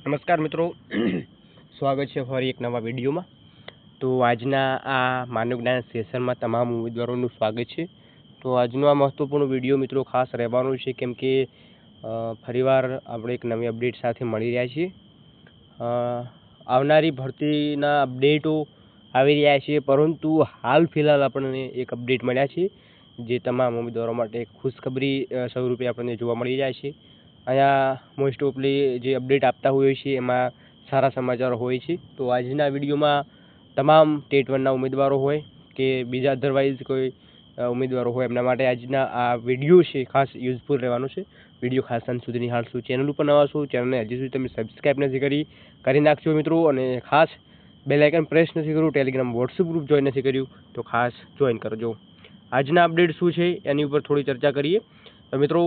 નમસ્કાર મિત્રો, સ્વાગત છે ફરી એક નવા વિડીયોમાં। તો આજના આ માનવ જ્ઞાન સેશનમાં તમામ ઉમેદવારોનું સ્વાગત છે। તો આજનો આ મહત્વપૂર્ણ વિડીયો મિત્રો ખાસ રહેવાનો છે, કેમ કે ફરીવાર આપણે એક નવી અપડેટ સાથે મળી રહ્યા છીએ। આવનારી ભરતીના અપડેટો આવી રહ્યા છે, પરંતુ હાલ ફિલહાલ આપણને એક અપડેટ મળ્યા છે જે તમામ ઉમેદવારો માટે ખુશખબરી સ્વરૂપે આપણને જોવા મળી રહ્યા છે। અહીંયા મોસ્ટ ઓફલી જે અપડેટ આપતા હોય છે એમાં સારા સમાચાર હોય છે। તો આજના વિડીયોમાં તમામ ટેટ 1ના ઉમેદવારો હોય કે બીજા અધરવાઇઝ કોઈ ઉમેદવારો હોય એમના માટે આજના આ વિડીયો છે ખાસ યુઝફુલ રહેવાનો છે। વિડીયો ખાસ અંત સુધી નિહાળશો। ચેનલ ઉપર નવા છો, ચેનલને હજી સુધી તમે સબસ્ક્રાઈબ નથી કરી નાખશો મિત્રો, અને ખાસ બેલ આઇકન પ્રેસ નથી કર્યું, ટેલિગ્રામ વોટ્સઅપ ગ્રુપ જોઈન નથી કર્યું તો ખાસ જોઈન કરજો। આજના અપડેટ શું છે એની ઉપર થોડી ચર્ચા કરીએ। તો મિત્રો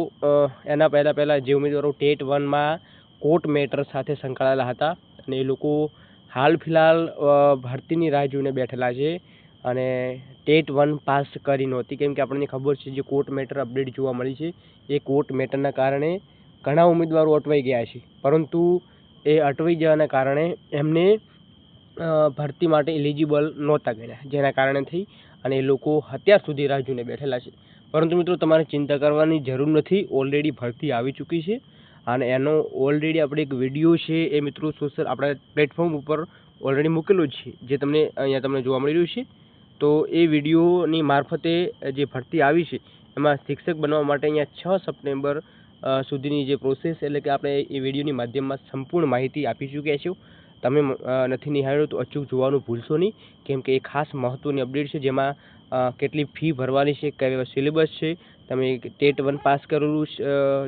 એના પહેલાં જે ઉમેદવારો ટેટ 1માં કોર્ટ મેટર સાથે સંકળાયેલા હતા અને એ લોકો હાલ ફિલહાલ ભરતીની રાહ જોઈને બેઠેલા છે અને ટેટ 1 પાસ કરી નહોતી, કેમ કે આપણને ખબર છે જે કોર્ટ મેટર અપડેટ જોવા મળી છે એ કોર્ટ મેટરના કારણે ઘણા ઉમેદવારો અટવાઈ ગયા છે, પરંતુ એ અટવાઈ જવાના કારણે એમને ભરતી માટે એલિજિબલ નહોતા ગણ્યા, જેના કારણે થઈ અને એ લોકો અત્યાર સુધી રાહ જોઈને બેઠેલા છે। પરંતુ મિત્રો તમારે ચિંતા કરવાની જરૂર નથી, ઓલરેડી ભરતી આવી ચૂકી છે અને એનો ઓલરેડી આપણે એક વિડીયો છે એ મિત્રો સોશિયલ આપણા પ્લેટફોર્મ ઉપર ઓલરેડી મૂકેલો જ છે, જે તમને અહીંયા તમને જોવા મળી રહ્યું છે। તો એ વિડીયોની મારફતે જે ભરતી આવી છે એમાં શિક્ષક બનવા માટે અહીંયા 6 સપ્ટેમ્બર સુધીની જે પ્રોસેસ, એટલે કે આપણે એ વિડીયોની માધ્યમમાં સંપૂર્ણ માહિતી આપી ચૂક્યા છીએ। તમે નથી નિહાળ્યો તો અચૂક જોવાનું ભૂલશો નહીં, કેમ કે એ ખાસ મહત્ત્વની અપડેટ છે જેમાં કેટલી ફી ભરવાની છે, કયો સિલેબસ છે, તમે ટેટ 1 પાસ કરેલું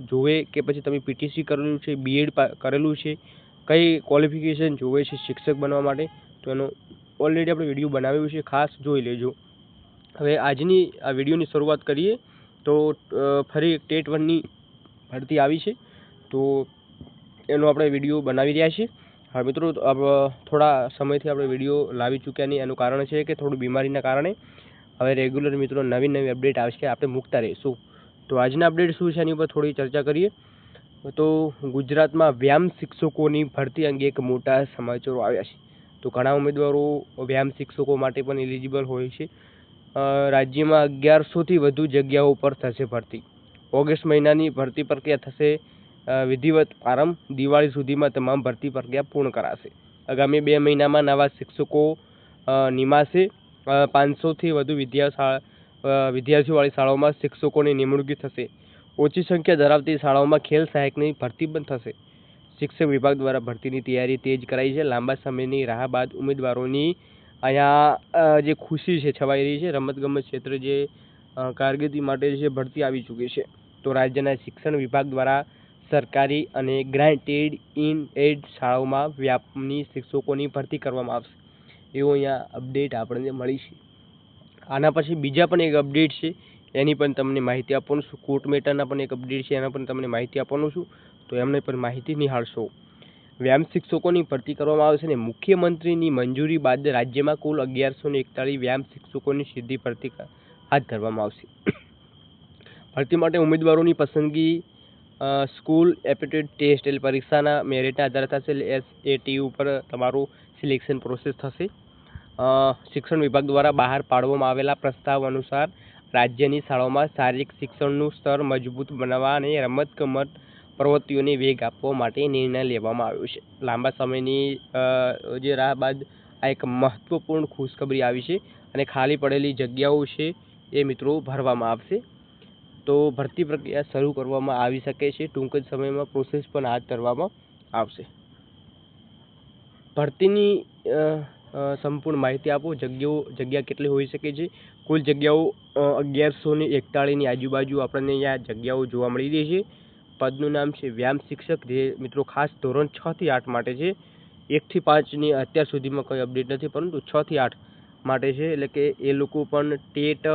જોવે કે પછી તમે પીટીસી કરેલું છે, બીએડ કરેલું છે, કઈ ક્વોલિફિકેશન જોવે છે શિક્ષક બનવા માટે, તો એનો ઓલરેડી આપણે વિડીયો બનાવ્યો છે, ખાસ જોઈ લેજો। હવે આજની આ વિડીયોની શરૂઆત કરીએ તો ફરી ટેટ 1ની ભરતી આવી છે તો એનો આપણે વિડીયો બનાવી રહ્યા છીએ। હા મિત્રો, થોડા સમયથી આપણે વિડીયો લાવી ચૂક્યા નહીં, એનું કારણ છે કે થોડું બીમારીના કારણે હવે રેગ્યુલર મિત્રો નવી અપડેટ આવશે, આપણે મૂકતા રહીશું। તો આજના અપડેટ શું છે એની ઉપર થોડી ચર્ચા કરીએ। તો ગુજરાતમાં વ્યાયામ શિક્ષકોની ભરતી અંગે એક મોટા સમાચારો આવ્યા છે। તો ઘણા ઉમેદવારો વ્યાયામ શિક્ષકો માટે પણ એલિજિબલ હોય છે। રાજ્યમાં 1100થી વધુ જગ્યાઓ પર થશે ભરતી। ઓગસ્ટ મહિનાની ભરતી પ્રક્રિયા થશે વિધિવત પ્રારંભ। દિવાળી સુધીમાં તમામ ભરતી પ્રક્રિયા પૂર્ણ કરાશે। આગામી 2 મહિનામાં નવા શિક્ષકો નિમાશે। 500થી વધુ વિદ્યાર્થીઓવાળી શાળાઓમાં શિક્ષકોની નિમણૂક થશે। ઓછી સંખ્યા ધરાવતી શાળાઓમાં ખેલ સહાયકની ભરતી પણ થશે। શિક્ષણ વિભાગ દ્વારા ભરતીની તૈયારી તેજ કરાઈ છે। લાંબા સમયની રાહ બાદ ઉમેદવારોની અહીંયા જે ખુશી છે છવાઈ રહી છે। રમતગમત ક્ષેત્રે જે કારકિર્દી માટે જે ભરતી આવી ચૂકી છે, તો રાજ્યના શિક્ષણ વિભાગ દ્વારા સરકારી અને ગ્રાન્ટેડ ઇન એડ શાળાઓમાં વ્યાપની શિક્ષકોની ભરતી કરવામાં આવશે, એવું અહીંયા અપડેટ આપણને મળી છે। આના પછી બીજા પણ એક અપડેટ છે, એની પણ તમને માહિતી આપવાનું છું। કોર્ટ મેટરના પણ એક અપડેટ છે, એના પણ તમને માહિતી આપવાનું છું, તો એમને પણ માહિતી નિહાળશો। વ્યાયામ શિક્ષકોની ભરતી કરવામાં આવશે ને મુખ્યમંત્રીની મંજૂરી બાદ રાજ્યમાં કુલ 1141 વ્યાયામ શિક્ષકોની સીધી ભરતી હાથ ધરવામાં આવશે। ભરતી માટે ઉમેદવારોની પસંદગી સ્કૂલ એપ્ટિટ્યૂડ ટેસ્ટ એટલે પરીક્ષાના મેરિટના આધારે થશે। SAT ઉપર તમારું સિલેક્શન પ્રોસેસ થશે। શિક્ષણ વિભાગ દ્વારા બહાર પાડવામાં આવેલા પ્રસ્તાવ અનુસાર રાજ્યની શાળાઓમાં શારીરિક શિક્ષણનું સ્તર મજબૂત બનાવવા અને રમતગમત પ્રવૃત્તિઓને વેગ આપવા માટે નિર્ણય લેવામાં આવ્યો છે। લાંબા સમયની જે રાહ બાદ આ એક મહત્વપૂર્ણ ખુશખબરી આવી છે અને ખાલી પડેલી જગ્યાઓ છે એ મિત્રો ભરવામાં આવશે। તો ભરતી પ્રક્રિયા શરૂ કરવામાં આવી શકે છે, ટૂંક જ સમયમાં પ્રોસેસ પણ હાથ ધરવામાં આવશે। ભરતીની સંપૂર્ણ માહિતી આપો। જગ્યા કેટલી હોઈ શકે છે? કુલ જગ્યાઓ 1141ની આજુબાજુ આપણને અહીંયા જગ્યાઓ જોવા મળી રહી છે। પદનું નામ છે વ્યાયામ શિક્ષક, જે મિત્રો ખાસ ધોરણ 6 થી 8 માટે છે। 1 થી 5ની અત્યાર સુધીમાં કોઈ અપડેટ નથી, પરંતુ 6 થી 8 માટે છે, એટલે કે એ લોકો પણ ટેટ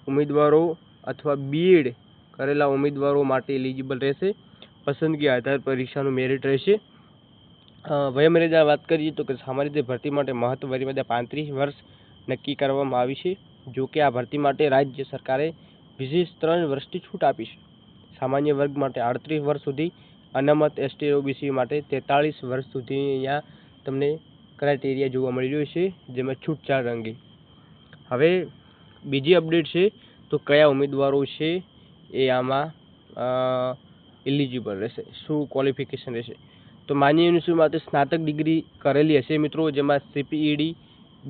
ઉમેદવારો અથવા બીએડ કરેલા ઉમેદવારો માટે એલિજિબલ રહેશે। પસંદગી આધાર પરીક્ષાનું મેરિટ રહેશે। વયમર્યાદા વાત કરીએ તો કે સામાન્ય રીતે ભરતી માટે મહત્વ વયમર્યાદા 35 વર્ષ નક્કી કરવામાં આવી છે। જો કે આ ભરતી માટે રાજ્ય સરકારે વિશેષ 3 વર્ષની છૂટ આપી છે। સામાન્ય વર્ગ માટે 38 વર્ષ સુધી અનામત એસટી ઓબીસી માટે 43 વર્ષ સુધી અહીંયા તમને ક્રાઇટેરિયા જોવા મળી રહ્યો છે, જેમાં છૂટછાટ અંગે. હવે બીજી અપડેટ છે તો કયા ઉમેદવારો છે એ આમાં એલિજિબલ રહેશે, શું ક્વોલિફિકેશન રહેશે. તો માન્ય યુનિવર્સિટી માટે સ્નાતક ડિગ્રી કરેલી હશે મિત્રો, જેમાં CPED,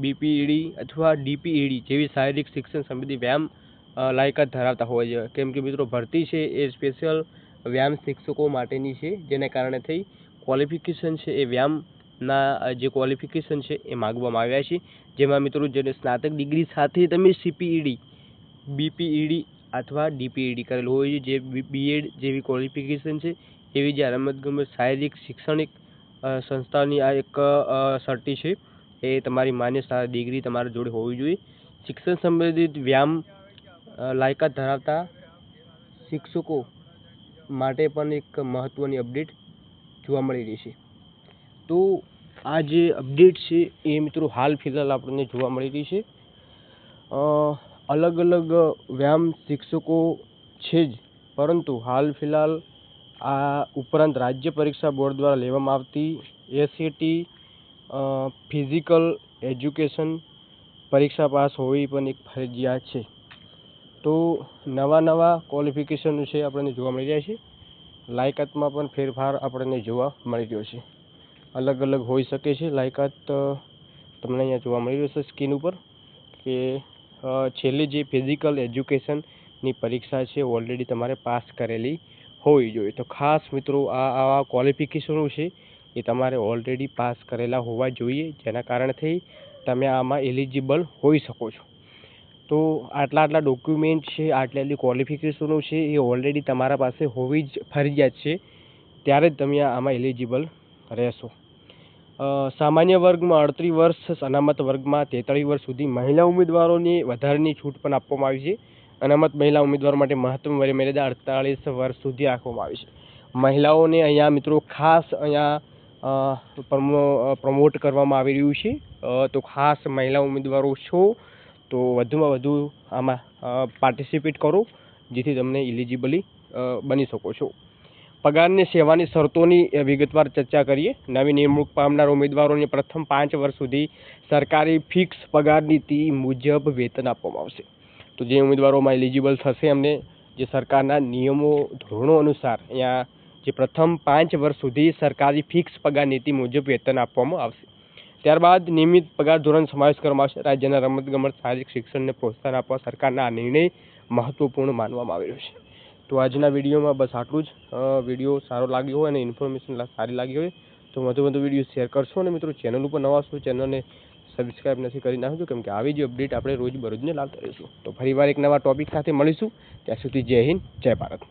BPED અથવા DPED જેવી શારીરિક શિક્ષણ સંબંધી વ્યાયામ લાયકાત ધરાવતા હોવા જોઈએ. કેમ કે મિત્રો ભરતી છે એ સ્પેશિયલ વ્યાયામ શિક્ષકો માટેની છે, જેને કારણે થઈ ક્વોલિફિકેશન છે એ વ્યાયામના જે ક્વોલિફિકેશન છે એ માગવામાં આવ્યા છે. જેમાં મિત્રો જેને સ્નાતક ડિગ્રી સાથે તમે CPED, BPED અથવા DPED કરેલું હોય છે, જે BEd જેવી ક્વોલિફિકેશન છે એવી જે રમતગમત શારીરિક શૈક્ષણિક સંસ્થાની આ એક સર્ટી છે, એ તમારી માન્ય ડિગ્રી તમારા જોડે હોવી જોઈએ. શિક્ષણ સંબંધિત વ્યાયામ લાયકાત ધરાવતા શિક્ષકો માટે પણ એક મહત્ત્વની અપડેટ જોવા મળી રહી છે. તો આ જે અપડેટ છે એ મિત્રો હાલ ફિલહાલ આપણને જોવા મળી રહી છે. અલગ અલગ વ્યાયામ શિક્ષકો છે જ, પરંતુ હાલ ફિલહાલ આ ઉપરાંત રાજ્ય પરીક્ષા બોર્ડ દ્વારા લેવામાં આવતી SAT ફિઝિકલ એજ્યુકેશન પરીક્ષા પાસ હોવી પણ એક ફરજિયાત છે. તો નવા ક્વોલિફિકેશન છે આપણને જોવા મળી રહ્યા છે. લાયકાતમાં પણ ફેરફાર આપણને જોવા મળી રહ્યો છે. અલગ અલગ હોઈ શકે છે લાયકાત. તમને અહીંયા જોવા મળી રહ્યો છે સ્ક્રીન ઉપર કે છેલ્લે જે ફિઝિકલ એજ્યુકેશનની પરીક્ષા છે ઓલરેડી તમારે પાસ કરેલી હોવી જોઈએ. તો ખાસ મિત્રો આવા ક્વોલિફિકેશનો છે એ તમારે ઓલરેડી પાસ કરેલા હોવા જોઈએ, જેના કારણથી તમે આમાં એલિજિબલ હોઈ શકો છો. તો આટલા ડોક્યુમેન્ટ છે, આટલી ક્વોલિફિકેશનો છે એ ઓલરેડી તમારા પાસે હોવી જ ફરજિયાત છે, ત્યારે જ તમે આમાં એલિજિબલ રહેશો. સામાન્ય વર્ગમાં 38 વર્ષ, અનામત વર્ગમાં 43 વર્ષ સુધી મહિલા ઉમેદવારોને વધારાની છૂટ પણ આપવામાં આવી છે. અનામત મહિલા ઉમેદવારો માટે મહત્તમ વયમર્યાદા 48 વર્ષ સુધી રાખવામાં આવી છે. મહિલાઓને અહીંયા મિત્રો ખાસ અહીંયા પ્રમોટ કરવામાં આવી રહ્યું છે. તો ખાસ મહિલા ઉમેદવારો છો તો વધુમાં વધુ આમાં પાર્ટિસિપેટ કરો, જેથી તમને એલિજિબલી બની શકો છો. પગારની સેવાની શરતોની વિગતવાર ચર્ચા કરીએ. નવી નિમણૂક પામનાર ઉમેદવારોને પ્રથમ 5 વર્ષ સુધી સરકારી ફિક્સ પગાર નીતિ મુજબ વેતન આપવામાં આવશે. તો જે ઉમેદવારોમાં એલિજિબલ થશે એમને જે સરકારના નિયમો ધોરણો અનુસાર અહીંયા જે પ્રથમ 5 વર્ષ સુધી સરકારી ફિક્સ પગાર નીતિ મુજબ વેતન આપવામાં આવશે. ત્યારબાદ નિયમિત પગાર ધોરણ સમાવેશ કરવામાં આવશે. રાજ્યના રમતગમત શારીરિક શિક્ષણને પ્રોત્સાહન આપવા સરકારના આ નિર્ણય મહત્વપૂર્ણ માનવામાં આવી રહ્યો છે. તો આજના વિડીયોમાં બસ આટલું જ. વિડીયો સારો લાગ્યો હોય અને ઇન્ફોર્મેશન સારી લાગી હોય તો વધુ વિડીયો શેર કરશો. અને મિત્રો ચેનલ ઉપર નવા છો, ચેનલને સબસ્ક્રાઈબ નથી કરી નાખજો, કેમ કે આવી જ અપડેટ આપણે રોજ બરોજને લાવતા રહીશું. તો ફરીવાર એક નવા ટોપિક સાથે મળીશું. ત્યાં સુધી જય હિન્દ, જય ભારત.